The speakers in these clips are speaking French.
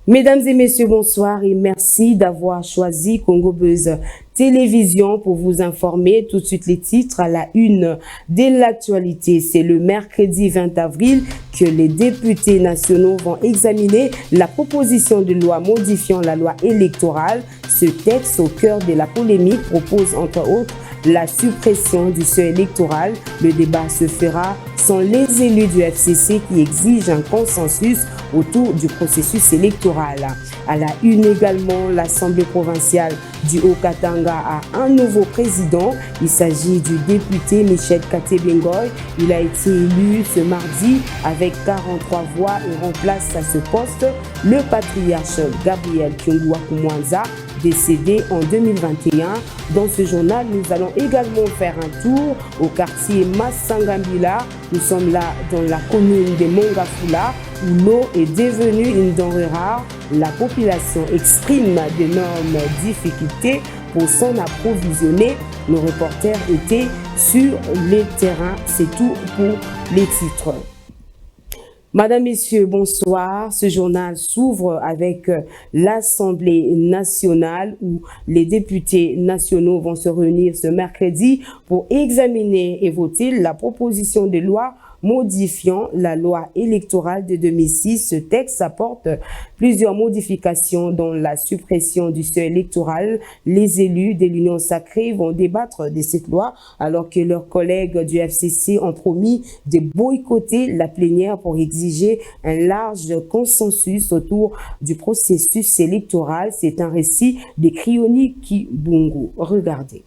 Mesdames et messieurs, bonsoir et merci d'avoir choisi Congo Buzz Télévision pour vous informer. Tout de suite les titres à la une de l'actualité. C'est le mercredi 20 avril que les députés nationaux vont examiner la proposition de loi modifiant la loi électorale. Ce texte, au cœur de la polémique, propose entre autres la suppression du seuil électoral. Le débat se fera sans les élus du FCC qui exigent un consensus autour du processus électoral. À la une également, l'Assemblée provinciale du Haut-Katanga a un nouveau président. Il s'agit du député Michel Katebengoy. Il a été élu ce mardi avec 43 voix et remplace à ce poste le patriarche Gabriel Kyungwa-Kumwanza, décédé en 2021. Dans ce journal, nous allons également faire un tour au quartier Massangambila. Nous sommes là dans la commune de Mongafula où l'eau est devenue une denrée rare. La population exprime d'énormes difficultés pour s'en approvisionner. Nos reporters étaient sur les terrains. C'est tout pour les titres. Madame, Messieurs, bonsoir. Ce journal s'ouvre avec l'Assemblée nationale où les députés nationaux vont se réunir ce mercredi pour examiner et voter la proposition de loi modifiant la loi électorale de 2006. Ce texte apporte plusieurs modifications dont la suppression du seuil électoral. Les élus de l'Union sacrée vont débattre de cette loi alors que leurs collègues du FCC ont promis de boycotter la plénière pour exiger un large consensus autour du processus électoral. C'est un récit de Krioni Kibungu. Regardez.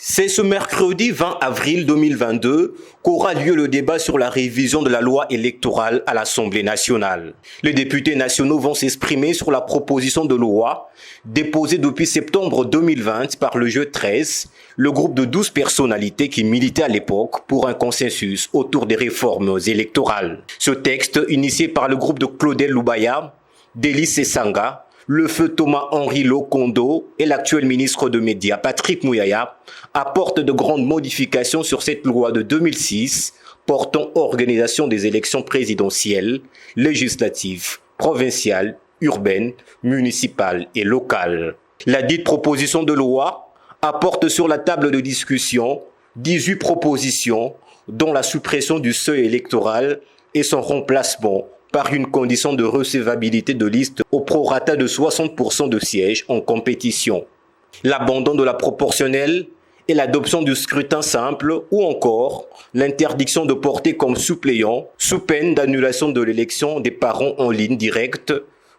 C'est ce mercredi 20 avril 2022 qu'aura lieu le débat sur la révision de la loi électorale à l'Assemblée nationale. Les députés nationaux vont s'exprimer sur la proposition de loi déposée depuis septembre 2020 par le G13, le groupe de 12 personnalités qui militaient à l'époque pour un consensus autour des réformes électorales. Ce texte, initié par le groupe de Claudel Loubaya, Délice Sanga, le feu Thomas-Henri Lokondo et l'actuel ministre de Médias Patrick Mouyaya apporte de grandes modifications sur cette loi de 2006 portant organisation des élections présidentielles, législatives, provinciales, urbaines, municipales et locales. La dite proposition de loi apporte sur la table de discussion 18 propositions dont la suppression du seuil électoral et son remplacement par une condition de recevabilité de liste au prorata de 60% de sièges en compétition, l'abandon de la proportionnelle et l'adoption du scrutin simple ou encore l'interdiction de porter comme suppléant sous peine d'annulation de l'élection des parents en ligne directe,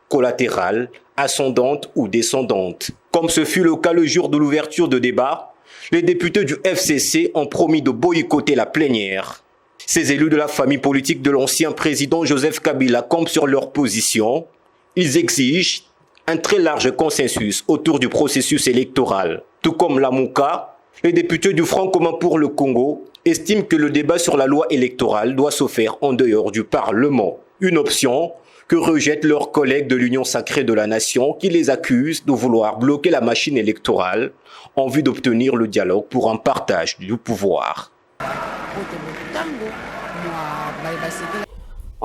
collatérale, ascendante ou descendante. Comme ce fut le cas le jour de l'ouverture de débat, les députés du FCC ont promis de boycotter la plénière. Ces élus de la famille politique de l'ancien président Joseph Kabila campent sur leur position. Ils exigent un très large consensus autour du processus électoral. Tout comme la MOUCA, les députés du Front commun pour le Congo estiment que le débat sur la loi électorale doit se faire en dehors du Parlement. Une option que rejettent leurs collègues de l'Union sacrée de la nation qui les accusent de vouloir bloquer la machine électorale en vue d'obtenir le dialogue pour un partage du pouvoir.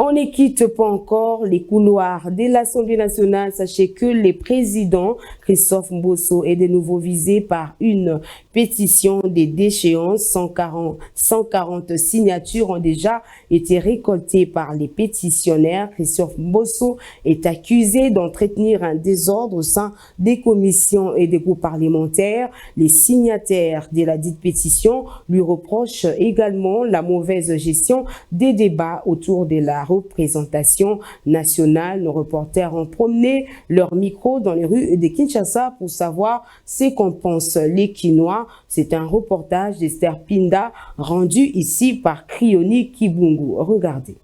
On ne quitte pas encore les couloirs de l'Assemblée nationale. Sachez que le président Christophe Mbosso est de nouveau visé par une pétition des déchéances. 140 signatures ont déjà été récoltées par les pétitionnaires. Christophe Mbosso est accusé d'entretenir un désordre au sein des commissions et des groupes parlementaires. Les signataires de la dite pétition lui reprochent également la mauvaise gestion des débats autour de la représentation nationale. Nos reporters ont promené leur micro dans les rues de Kinshasa pour savoir ce qu'en pensent les Kinois. C'est un reportage d'Esther Pinda rendu ici par Krioni Kibungu. Regardez.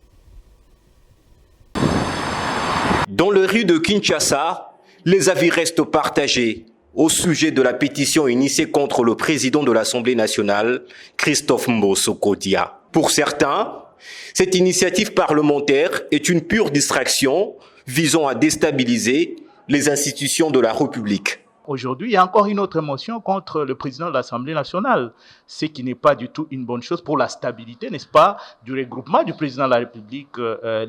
Dans les rues de Kinshasa, les avis restent partagés au sujet de la pétition initiée contre le président de l'Assemblée nationale, Christophe Mbosso Kodia. Pour certains, cette initiative parlementaire est une pure distraction visant à déstabiliser les institutions de la République. Aujourd'hui, il y a encore une autre émotion contre le président de l'Assemblée nationale, ce qui n'est pas du tout une bonne chose pour la stabilité, n'est-ce pas, du regroupement du président de la République,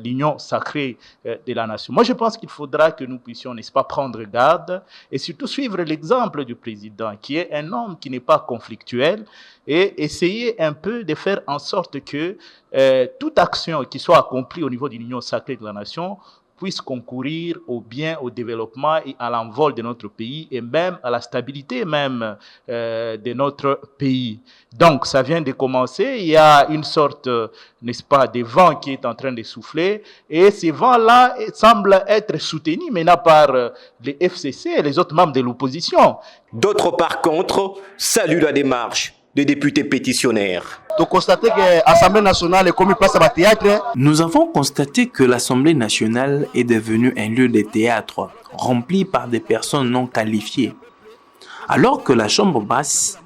l'union sacrée de la nation. Moi, je pense qu'il faudra que nous puissions, n'est-ce pas, prendre garde et surtout suivre l'exemple du président, qui est un homme qui n'est pas conflictuel, et essayer un peu de faire en sorte que toute action qui soit accomplie au niveau de l'union sacrée de la nation puisse concourir au bien, au développement et à l'envol de notre pays et même à la stabilité même de notre pays. Donc, ça vient de commencer. Il y a une sorte, n'est-ce pas, de vent qui est en train de souffler et ces vents-là semblent être soutenus maintenant par les FCC et les autres membres de l'opposition. D'autres, par contre, saluent la démarche des députés pétitionnaires. Nous avons constaté que l'Assemblée nationale est devenue un lieu de théâtre rempli par des personnes non qualifiées, alors que la Chambre basse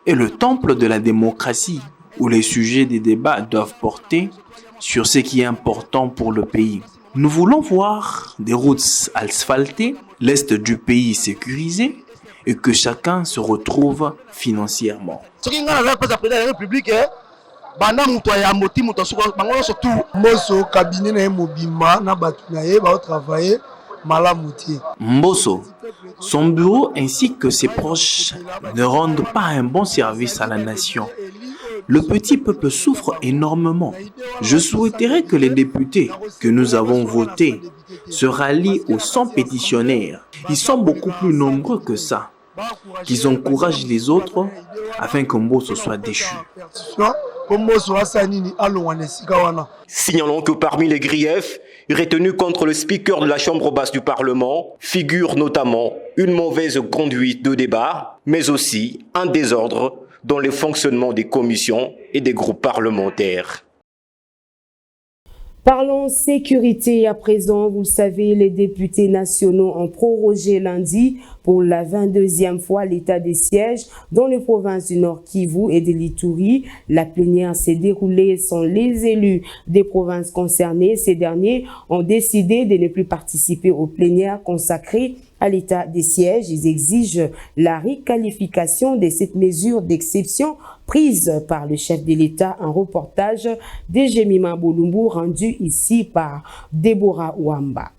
est le temple de la démocratie où les sujets des débats doivent porter sur ce qui est important pour le pays. Nous voulons voir des routes asphaltées, l'est du pays sécurisé et que chacun se retrouve financièrement. Mbosso, son bureau ainsi que ses proches ne rendent pas un bon service à la nation. Le petit peuple souffre énormément. Je souhaiterais que les députés que nous avons votés se rallient aux 100 pétitionnaires. Ils sont beaucoup plus nombreux que ça. Qu'ils encouragent les autres afin que Mbosso soit déchu. Signalons que parmi les griefs retenus contre le speaker de la Chambre basse du Parlement figure notamment une mauvaise conduite de débat, mais aussi un désordre dans le fonctionnement des commissions et des groupes parlementaires. Parlons sécurité à présent. Vous le savez, les députés nationaux ont prorogé lundi pour la 22e fois l'état des sièges dans les provinces du Nord Kivu et de l'Ituri. La plénière s'est déroulée sans les élus des provinces concernées. Ces derniers ont décidé de ne plus participer aux plénières consacrées à l'état des sièges. Ils exigent la requalification de cette mesure d'exception prise par le chef de l'État. Un reportage de Jemima Bolumbu rendu ici par Deborah Ouamba.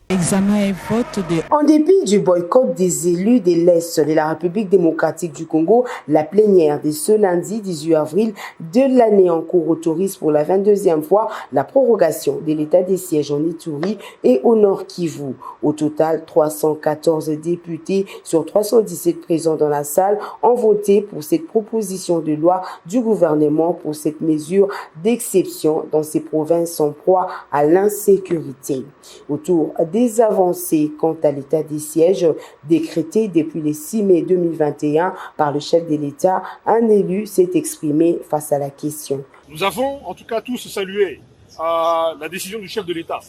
Examen et vote de... En dépit du boycott des élus de l'Est de la République démocratique du Congo, la plénière de ce lundi 18 avril de l'année en cours autorise pour la 22e fois la prorogation de l'état des sièges en Ituri et au Nord Kivu. Au total, 314 députés sur 317 présents dans la salle ont voté pour cette proposition de loi du gouvernement pour cette mesure d'exception dans ces provinces en proie à l'insécurité. Autour des avancées quant à l'état des sièges décrété depuis le 6 mai 2021 par le chef de l'État, un élu s'est exprimé face à la question. Nous avons en tout cas tous salué la décision du chef de l'État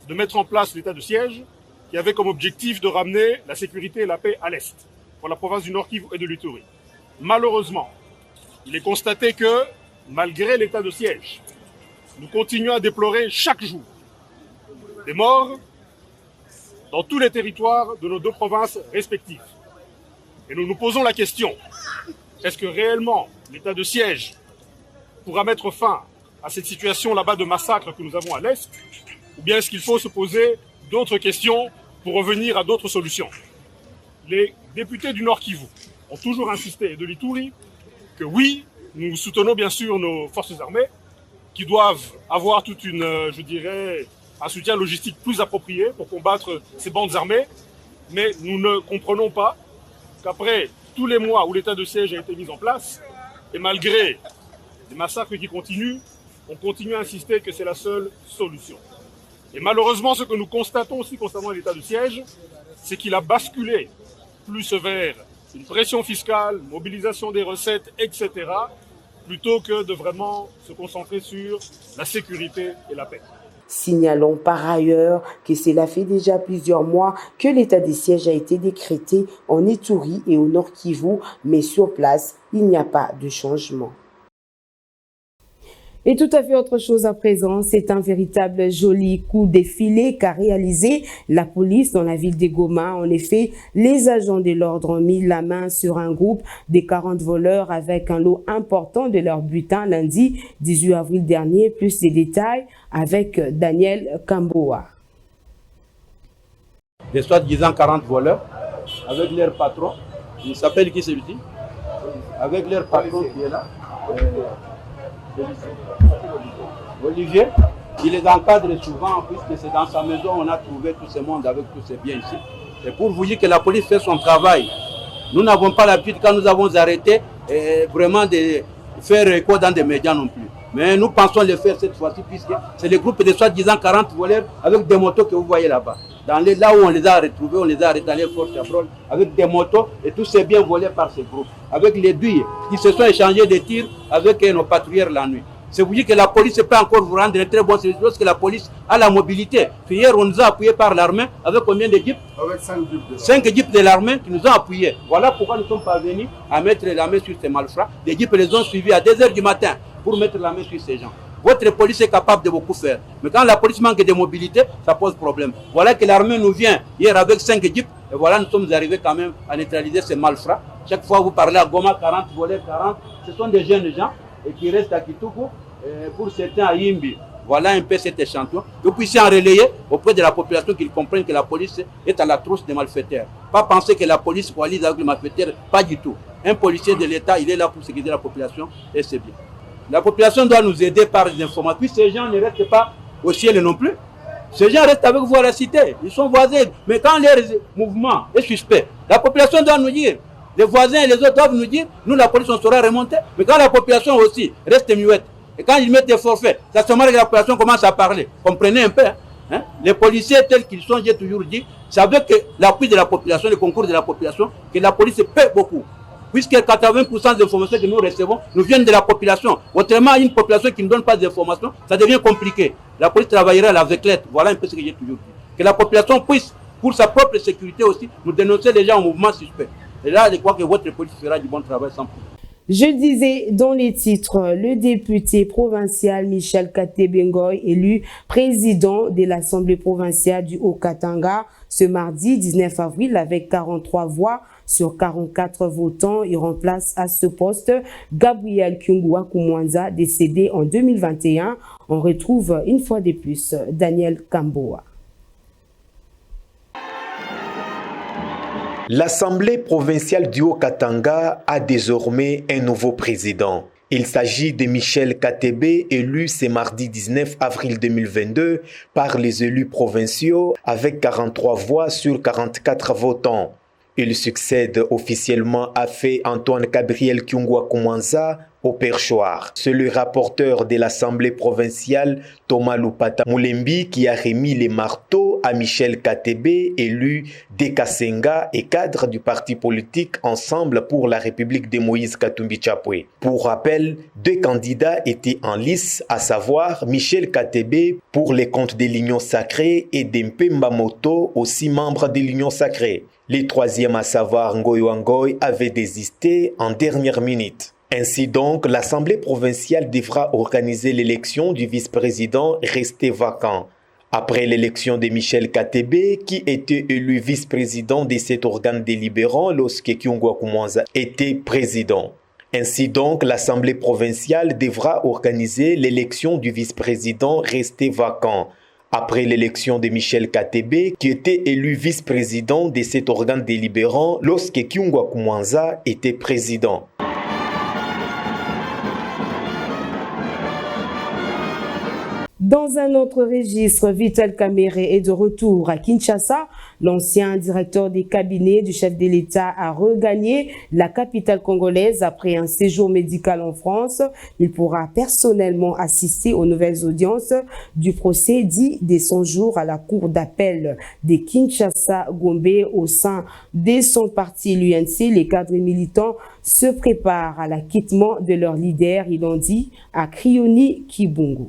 de mettre en place l'état de siège qui avait comme objectif de ramener la sécurité et la paix à l'Est pour la province du Nord Kivu et de l'Ituri. Malheureusement, il est constaté que malgré l'état de siège, nous continuons à déplorer chaque jour des morts dans tous les territoires de nos deux provinces respectives. Et nous nous posons la question, est-ce que réellement l'état de siège pourra mettre fin à cette situation là-bas de massacre que nous avons à l'Est, ou bien est-ce qu'il faut se poser d'autres questions pour revenir à d'autres solutions? Les députés du Nord Kivu ont toujours insisté, et de l'Ituri, que oui, nous soutenons bien sûr nos forces armées, qui doivent avoir toute une, je dirais, un soutien logistique plus approprié pour combattre ces bandes armées, mais nous ne comprenons pas qu'après tous les mois où l'état de siège a été mis en place, et malgré les massacres qui continuent, on continue à insister que c'est la seule solution. Et malheureusement, ce que nous constatons aussi concernant l'état de siège, c'est qu'il a basculé plus vers une pression fiscale, mobilisation des recettes, etc., plutôt que de vraiment se concentrer sur la sécurité et la paix. Signalons par ailleurs que cela fait déjà plusieurs mois que l'état des sièges a été décrété en Ituri et au Nord Kivu, mais sur place, il n'y a pas de changement. Et tout à fait autre chose à présent, c'est un véritable joli coup défilé qu'a réalisé la police dans la ville de Goma. En effet, les agents de l'ordre ont mis la main sur un groupe de 40 voleurs avec un lot important de leur butin lundi 18 avril dernier. Plus de détails avec Daniel Kamboa. Des soi-disant 40 voleurs avec leur patron. Il s'appelle qui celui-ci? Avec leur patron qui est là. Olivier, il les encadre souvent, puisque c'est dans sa maison on a trouvé tout ce monde avec tous ces biens ici. C'est pour vous dire que la police fait son travail. Nous n'avons pas l'habitude, quand nous avons arrêté, vraiment de faire écho dans des médias non plus. Mais nous pensons le faire cette fois-ci, puisque c'est le groupe de soi-disant 40 voleurs avec des motos que vous voyez là-bas. Là où on les a retrouvés, on les a arrêtés dans les forces Chabrol avec des motos et tous ces biens volés par ce groupe. Avec les douilles qui se sont échangés des tirs avec nos patrouilleurs la nuit. C'est vous dire que la police peut encore vous rendre un très bon service lorsque la police a la mobilité. Puis hier, on nous a appuyés par l'armée avec combien de jeeps? Avec 5 jeeps de l'armée qui nous ont appuyés. Voilà pourquoi nous sommes parvenus à mettre la main sur ces malfrats. Les jeeps les ont suivis à 2 h du matin pour mettre la main sur ces gens. Votre police est capable de beaucoup faire. Mais quand la police manque de mobilité, ça pose problème. Voilà que l'armée nous vient hier avec 5 jeeps. Et voilà, nous sommes arrivés quand même à neutraliser ces malfrats. Chaque fois que vous parlez à Goma, 40 volets, 40, ce sont des jeunes gens et qui restent à Kitoukou, pour certains à Yimbi. Voilà un peu cet échantillon. Que vous puissiez en relayer auprès de la population qu'ils comprennent que la police est à la trousse des malfaiteurs. Pas penser que la police coalise avec les malfaiteurs, pas du tout. Un policier de l'État, il est là pour sécuriser la population et c'est bien. La population doit nous aider par des informations. Puis ces gens ne restent pas au ciel non plus. Ces gens restent avec vous à la cité. Ils sont voisins. Mais quand leur mouvement est suspect, la population doit nous dire. Les voisins et les autres doivent nous dire. Nous, la police, on saura remonter. Mais quand la population aussi reste muette, et quand ils mettent des forfaits, ça se marque que la population commence à parler. Comprenez un peu. Hein? Les policiers tels qu'ils sont, j'ai toujours dit, ça veut que l'appui de la population, le concours de la population, que la police paie beaucoup. Puisque 80% des informations que nous recevons nous viennent de la population. Autrement, une population qui ne donne pas d'informations, ça devient compliqué. La police travaillera à l'aveuglette. Voilà un peu ce que j'ai toujours dit. Que la population puisse, pour sa propre sécurité aussi, nous dénoncer les gens en mouvement suspect. Et là, je crois que votre police fera du bon travail sans problème. Je disais dans les titres, le député provincial Michel Katebe Ngoy, élu président de l'Assemblée provinciale du Haut-Katanga ce mardi 19 avril avec 43 voix sur 44 votants. Il remplace à ce poste Gabriel Kyungwa Kumwanza, décédé en 2021. On retrouve une fois de plus Daniel Kamboa. L'Assemblée provinciale du Haut-Katanga a désormais un nouveau président. Il s'agit de Michel Katebe, élu ce mardi 19 avril 2022 par les élus provinciaux avec 43 voix sur 44 votants. Il succède officiellement à fait Antoine Gabriel Kyungwa Kumwanza au perchoir. C'est le rapporteur de l'Assemblée provinciale Thomas Lupata Moulembi qui a remis les marteaux à Michel Katebe, élu d'Ekasenga et cadre du parti politique Ensemble pour la République de Moïse Katumbi Chapwe. Pour rappel, 2 candidats étaient en lice, à savoir Michel Katebe pour les comptes de l'Union Sacrée et Dempe Mbamoto, aussi membre de l'Union Sacrée. Les troisièmes, à savoir Ngoy Wangoy, avaient désisté en dernière minute. Ainsi donc, l'Assemblée provinciale devra organiser l'élection du vice-président resté vacant. Après l'élection de Michel Katebe, qui était élu vice-président de cet organe délibérant lorsque Kyungwa Kumwanza était président. Ainsi donc, l'Assemblée provinciale devra organiser l'élection du vice-président resté vacant. Après l'élection de Michel Katebe, qui était élu vice-président de cet organe délibérant lorsque Kyungwa Kumwanza était président. Dans un autre registre, Vital Kamerhe est de retour à Kinshasa. L'ancien directeur des cabinets du chef de l'État a regagné la capitale congolaise après un séjour médical en France. Il pourra personnellement assister aux nouvelles audiences du procès dit de son jour à la cour d'appel de Kinshasa-Gombe au sein de son parti l'UNC. Les cadres militants se préparent à l'acquittement de leur leader, ils l'ont dit à Krioni Kibungu.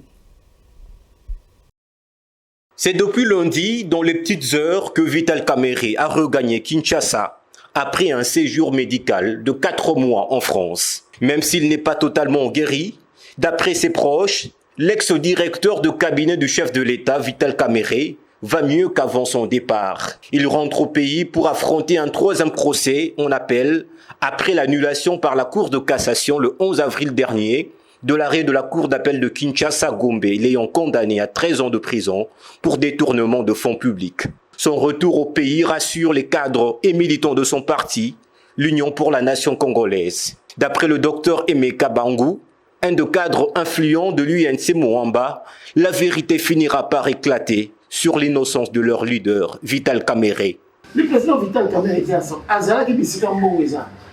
C'est depuis lundi, dans les petites heures, que Vital Kamerhe a regagné Kinshasa après un séjour médical de 4 mois en France. Même s'il n'est pas totalement guéri, D'après ses proches, l'ex-directeur de cabinet du chef de l'État, Vital Kamerhe, va mieux qu'avant son départ. Il rentre au pays pour affronter un troisième procès en appel après l'annulation par la Cour de cassation le 11 avril dernier de l'arrêt de la Cour d'appel de Kinshasa-Gombe, l'ayant condamné à 13 ans de prison pour détournement de fonds publics. Son retour au pays rassure les cadres et militants de son parti, l'Union pour la nation congolaise. D'après le docteur Emeka Bangou, un des cadres influents de l'UNC Moamba, la vérité finira par éclater sur l'innocence de leur leader, Vital Kamerhe. Le président Vital Kamerhe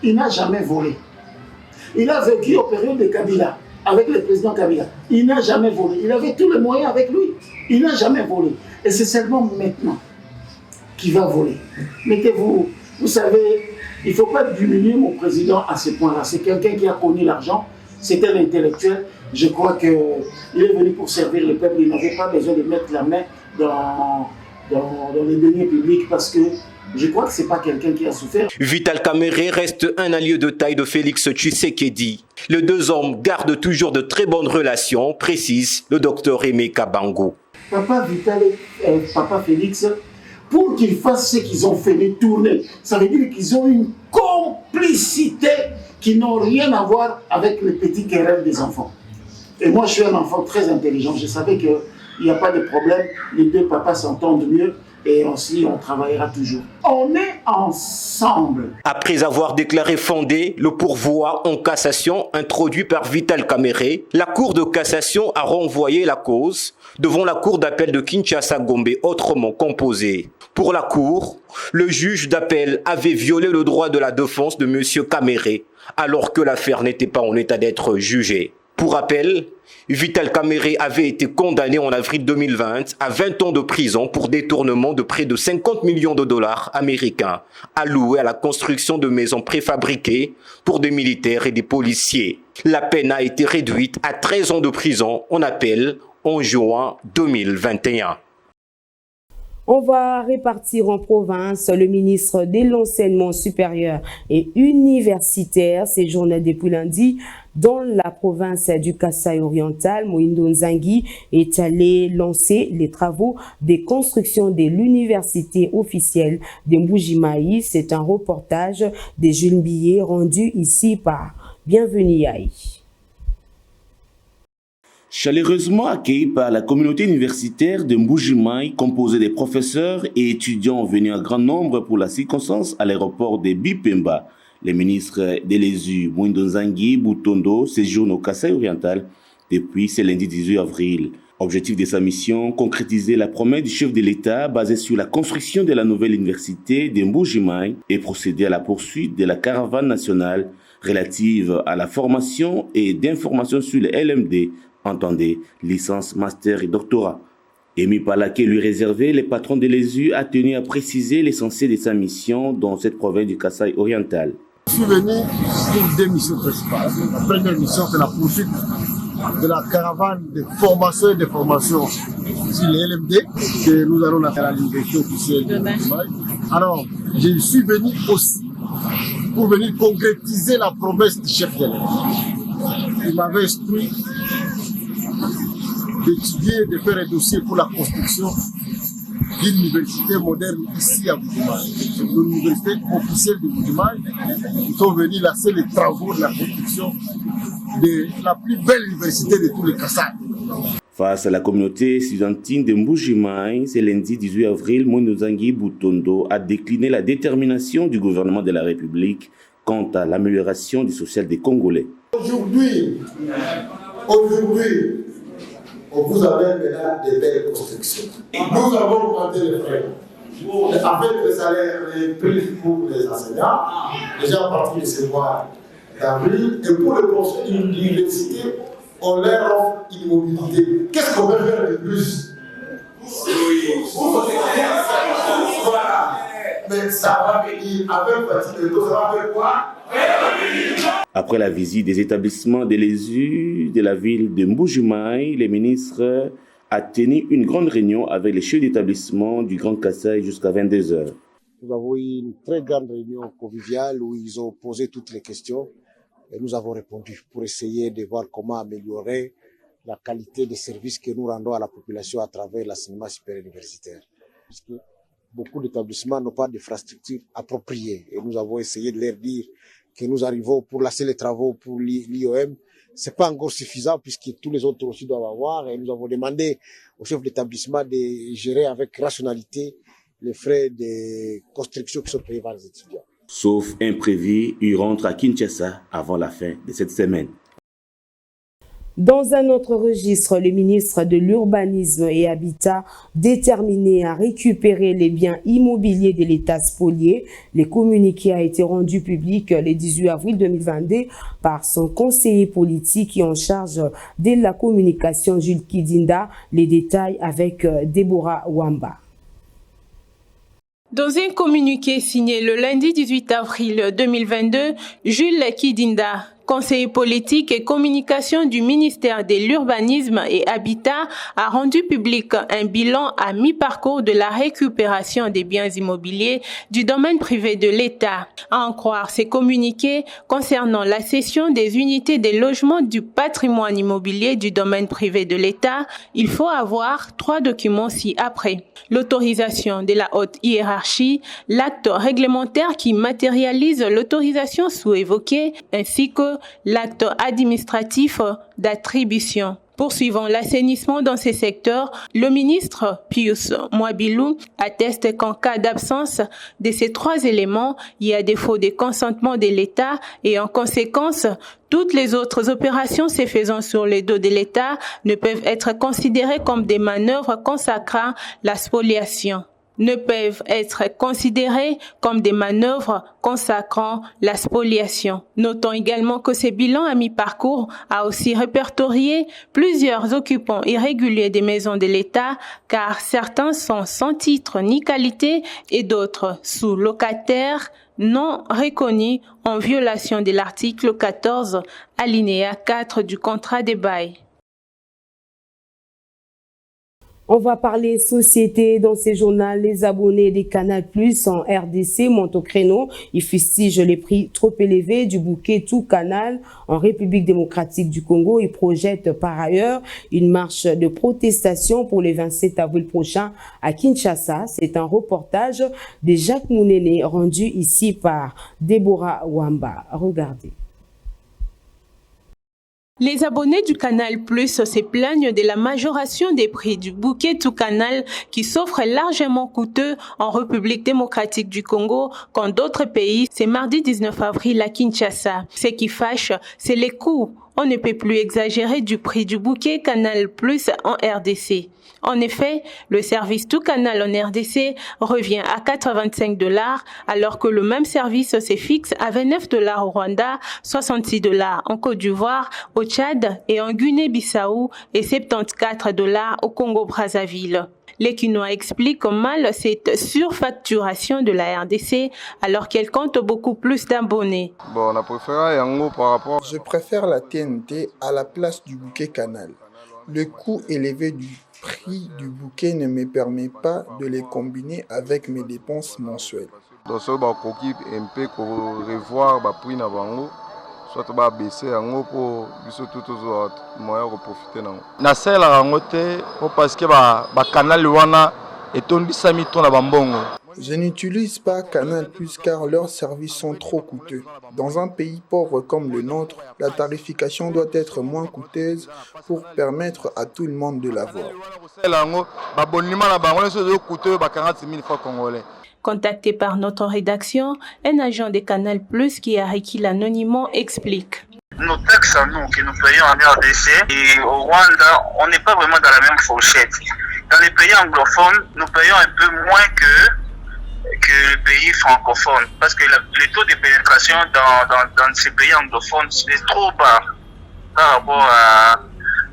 il n'a jamais volé. Il a vécu aux périodes de Kabila, avec le président Kabila. Il n'a jamais volé. Il avait tous les moyens avec lui. Il n'a jamais volé. Et c'est seulement maintenant qu'il va voler. Mettez-vous, vous savez, il ne faut pas diminuer mon président à ce point-là. C'est quelqu'un qui a connu l'argent. C'est un intellectuel. Je crois qu'il est venu pour servir le peuple. Il n'avait pas besoin de mettre la main dans les deniers publics parce que je crois que ce n'est pas quelqu'un qui a souffert. Vital Kamerhe reste un allié de taille de Félix Tshisekedi. Les deux hommes gardent toujours de très bonnes relations, précise le docteur Emeka Bangou. Papa Vital et Papa Félix, pour qu'ils fassent ce qu'ils ont fait, les tournées, ça veut dire qu'ils ont une complicité qui n'a rien à voir avec les petits querelles des enfants. Et moi, je suis un enfant très intelligent. Je savais qu'il n'y a pas de problème. Les deux papas s'entendent mieux. Et aussi, on travaillera toujours. On est ensemble. Après avoir déclaré fondé le pourvoi en cassation introduit par Vital Kamerhe, la Cour de cassation a renvoyé la cause devant la Cour d'appel de Kinshasa-Gombe, autrement composée. Pour la Cour, le juge d'appel avait violé le droit de la défense de M. Kamerhe, alors que l'affaire n'était pas en état d'être jugée. Pour rappel, Vital Kamerhe avait été condamné en avril 2020 à 20 ans de prison pour détournement de près de 50 millions de dollars américains alloués à la construction de maisons préfabriquées pour des militaires et des policiers. La peine a été réduite à 13 ans de prison en appel en juin 2021. On va répartir en province. Le ministre de l'Enseignement supérieur et universitaire séjourne depuis lundi dans la province du Kasaï oriental. Moïndo Nzangi est allé lancer les travaux de construction de l'université officielle de Mbujimayi. C'est un reportage de Jules Billet rendu ici par Bienvenue Yaï. Chaleureusement accueilli par la communauté universitaire de Mbujimayi, composée des professeurs et étudiants venus en grand nombre pour la circonstance à l'aéroport de Bipemba, les ministres de l'ESU, Moïndo Nzangi Butondo, séjournent au Kasaï oriental depuis ce lundi 18 avril. Objectif de sa mission, concrétiser la promesse du chef de l'État basée sur la construction de la nouvelle université de Mbujimayi et procéder à la poursuite de la caravane nationale relative à la formation et d'information sur les LMD, entendez, licence, master et doctorat. Émis par laquelle lui réservé, le patron de l'ESU a tenu à préciser l'essentiel de sa mission dans cette province du Kasaï oriental. Je suis venu pour deux missions principales. La première mission, c'est la poursuite de la caravane de formation et de formation sur les LMD que nous allons faire à l'université officielle de Mbujimayi. Alors, je suis venu aussi pour venir concrétiser la promesse du chef de l'État. Il m'avait instruit d'étudier, de faire un dossier pour la construction d'une université moderne ici à Mbujimayi. C'est l'université officielle de Mbujimayi. Ils sont venus lancer les travaux de la construction de la plus belle université de tous les Kasaï. Face à la communauté estudiantine de Mbujimayi, ce lundi 18 avril, Moïndo Nzangi Butondo a décliné la détermination du gouvernement de la République quant à l'amélioration du social des Congolais. Aujourd'hui, vous avez maintenant des belles constructions. Nous avons augmenté les frais. Avec les salaires, les prix pour les enseignants, déjà à partir de ce mois d'avril, et pour le conseil de l'université, on leur offre une mobilité. Qu'est-ce qu'on peut faire de plus? Voilà. Mais ça va venir avec fatigue, ça va faire quoi? Après la visite des établissements de l'ESU de la ville de Mbujimayi, les ministres a tenu une grande réunion avec les chefs d'établissement du Grand Kasaï jusqu'à 22h. Nous avons eu une très grande réunion conviviale où ils ont posé toutes les questions Et nous avons répondu pour essayer de voir comment améliorer la qualité des services que nous rendons à la population à travers l'enseignement supérieur universitaire. Parce que beaucoup d'établissements n'ont pas d'infrastructures appropriées. Et nous avons essayé de leur dire que nous arrivons pour lancer les travaux pour l'IOM. C'est pas encore suffisant puisque tous les autres aussi doivent avoir. Et nous avons demandé au chef d'établissement de gérer avec rationalité les frais de construction qui sont payés par les étudiants. Sauf imprévu, il rentre à Kinshasa avant la fin de cette semaine. Dans un autre registre, le ministre de l'Urbanisme et Habitat, déterminé à récupérer les biens immobiliers de l'État spoliés, le communiqué a été rendu public le 18 avril 2022 par son conseiller politique et en charge de la communication, Jules Kidinda. Les détails avec Déborah Wamba. Dans un communiqué signé le lundi 18 avril 2022, Jules Kidinda, conseiller politique et communication du ministère de l'Urbanisme et Habitat, a rendu public un bilan à mi-parcours de la récupération des biens immobiliers du domaine privé de l'État. À en croire ces communiqués concernant la cession des unités de logement du patrimoine immobilier du domaine privé de l'État, il faut avoir 3 documents ci-après. L'autorisation de la haute hiérarchie, l'acte réglementaire qui matérialise l'autorisation sous-évoquée, ainsi que l'acte administratif d'attribution. Poursuivant l'assainissement dans ces secteurs, le ministre Pius Mwabilou atteste qu'en cas d'absence de ces 3 éléments, il y a défaut de consentement de l'État et en conséquence, toutes les autres opérations se faisant sur les dos de l'État ne peuvent être considérées comme des manœuvres consacrant la spoliation. Notons également que ce bilan à mi-parcours a aussi répertorié plusieurs occupants irréguliers des maisons de l'État, car certains sont sans titre ni qualité et d'autres sous-locataires non reconnus en violation de l'article 14, alinéa 4 du contrat de bail. On va parler société dans ces journaux. Les abonnés des Canal Plus en RDC montent au créneau. Ils fustigent les prix trop élevés du bouquet Tout Canal en République démocratique du Congo. Ils projettent par ailleurs une marche de protestation pour le 27 avril prochain à Kinshasa. C'est un reportage de Jacques Mounene rendu ici par Déborah Wamba. Regardez. Les abonnés du Canal Plus se plaignent de la majoration des prix du bouquet Tout Canal qui s'offre largement coûteux en République démocratique du Congo quand d'autres pays, c'est mardi 19 avril à Kinshasa. Ce qui fâche, c'est les coûts. On ne peut plus exagérer du prix du bouquet Canal Plus en RDC. En effet, le service Tout Canal en RDC revient à $85 alors que le même service se fixe à $29 au Rwanda, $66 en Côte d'Ivoire, au Tchad et en Guinée-Bissau et $74 au Congo-Brazzaville. Les Kinois expliquent mal cette surfacturation de la RDC alors qu'elle compte beaucoup plus d'abonnés. Je préfère la TNT à la place du bouquet Canal. Le coût élevé du prix du bouquet ne me permet pas de les combiner avec mes dépenses mensuelles. Je n'utilise pas Canal Plus car leurs services sont trop coûteux. Dans un pays pauvre comme le nôtre, la tarification doit être moins coûteuse pour permettre à tout le monde de l'avoir. Contacté par notre rédaction, un agent de Canal Plus qui a requis l'anonymat explique. Nos taxes à nous, que nous payons en RDC et au Rwanda, on n'est pas vraiment dans la même fourchette. Dans les pays anglophones, nous payons un peu moins que les pays francophones parce que le taux de pénétration dans ces pays anglophones est trop bas par rapport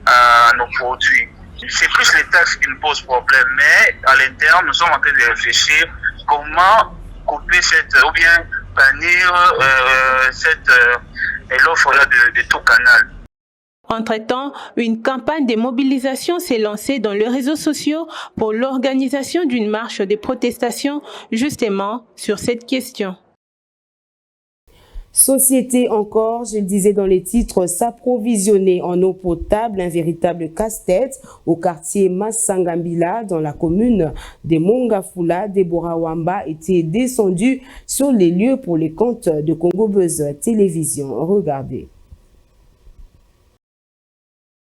à nos produits. C'est plus les taxes qui nous posent problème, mais à l'interne, nous sommes en train de réfléchir comment couper ou bien bannir l'offre-là de Tout Canal. Entre-temps, une campagne de mobilisation s'est lancée dans les réseaux sociaux pour l'organisation d'une marche de protestation justement sur cette question. Société encore, je le disais dans les titres, s'approvisionner en eau potable, un véritable casse-tête au quartier Massangambila dans la commune de Mongafula. Deborah Wamba était descendue sur les lieux pour les comptes de Congo Buzz Télévision. Regardez.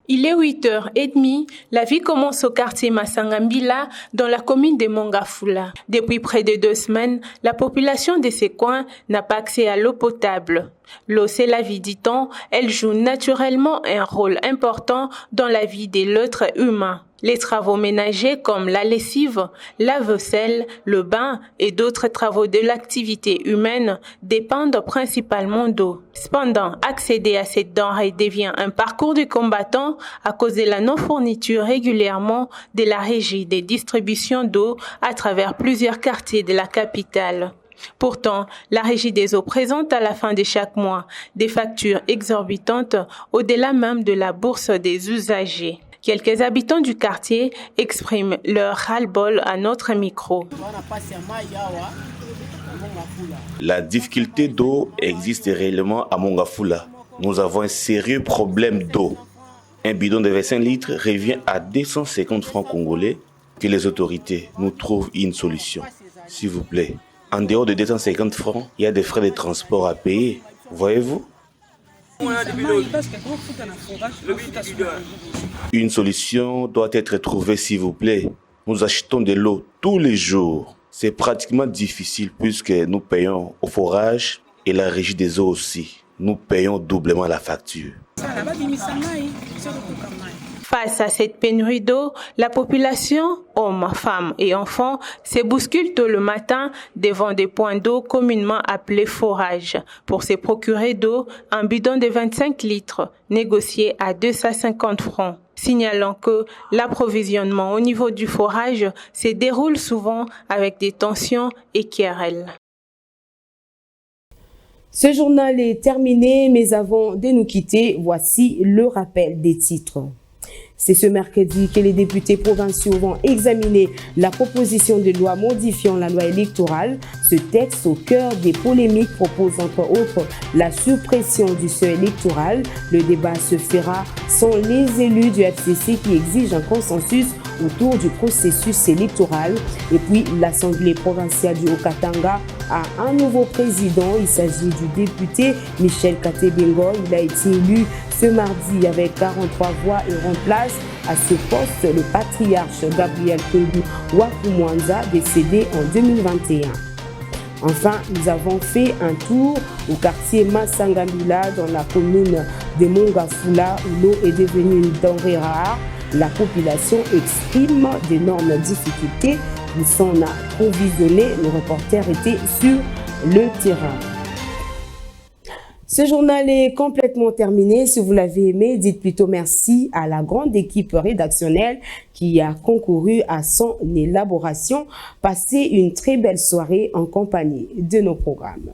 Il est 8h30, la vie commence au quartier Massangambila dans la commune de Mongafula. Depuis près de 2 semaines, la population de ces coins n'a pas accès à l'eau potable. L'eau, c'est la vie, dit-on. Elle joue naturellement un rôle important dans la vie de l'être humain. Les travaux ménagers comme la lessive, la vaisselle, le bain et d'autres travaux de l'activité humaine dépendent principalement d'eau. Cependant, accéder à cette denrée devient un parcours du combattant à cause de la non-fourniture régulièrement de la régie des distributions d'eau à travers plusieurs quartiers de la capitale. Pourtant, la Régie des eaux présente à la fin de chaque mois des factures exorbitantes au-delà même de la bourse des usagers. Quelques habitants du quartier expriment leur ras-le-bol à notre micro. La difficulté d'eau existe réellement à Mongafula. Nous avons un sérieux problème d'eau. Un bidon de 25 litres revient à 250 francs congolais. Que les autorités nous trouvent une solution, s'il vous plaît. En dehors de 250 francs, il y a des frais de transport à payer. Voyez-vous? Une solution doit être trouvée, s'il vous plaît. Nous achetons de l'eau tous les jours. C'est pratiquement difficile puisque nous payons au forage et la régie des eaux aussi. Nous payons doublement la facture. Face à cette pénurie d'eau, la population, hommes, femmes et enfants, se bouscule tôt le matin devant des points d'eau communément appelés forages pour se procurer d'eau, un bidon de 25 litres négocié à 250 francs. Signalant que l'approvisionnement au niveau du forage se déroule souvent avec des tensions et querelles. Ce journal est terminé, mais avant de nous quitter, voici le rappel des titres. C'est ce mercredi que les députés provinciaux vont examiner la proposition de loi modifiant la loi électorale. Ce texte, au cœur des polémiques, propose entre autres la suppression du seuil électoral. Le débat se fera sans les élus du FCC qui exigent un consensus autour du processus électoral. Et puis, l'Assemblée provinciale du Haut-Katanga a un nouveau président. Il s'agit du député Michel Katebengo. Il a été élu ce mardi avec 43 voix et remplace à ce poste le patriarche Gabriel Kundu Wakumwanza, décédé en 2021. Enfin, nous avons fait un tour au quartier Massangambila dans la commune de Mongafula où l'eau est devenue une denrée rare. La population exprime d'énormes difficultés pour s'en approvisionner. Le reporter était sur le terrain. Ce journal est complètement terminé. Si vous l'avez aimé, dites plutôt merci à la grande équipe rédactionnelle qui a concouru à son élaboration. Passez une très belle soirée en compagnie de nos programmes.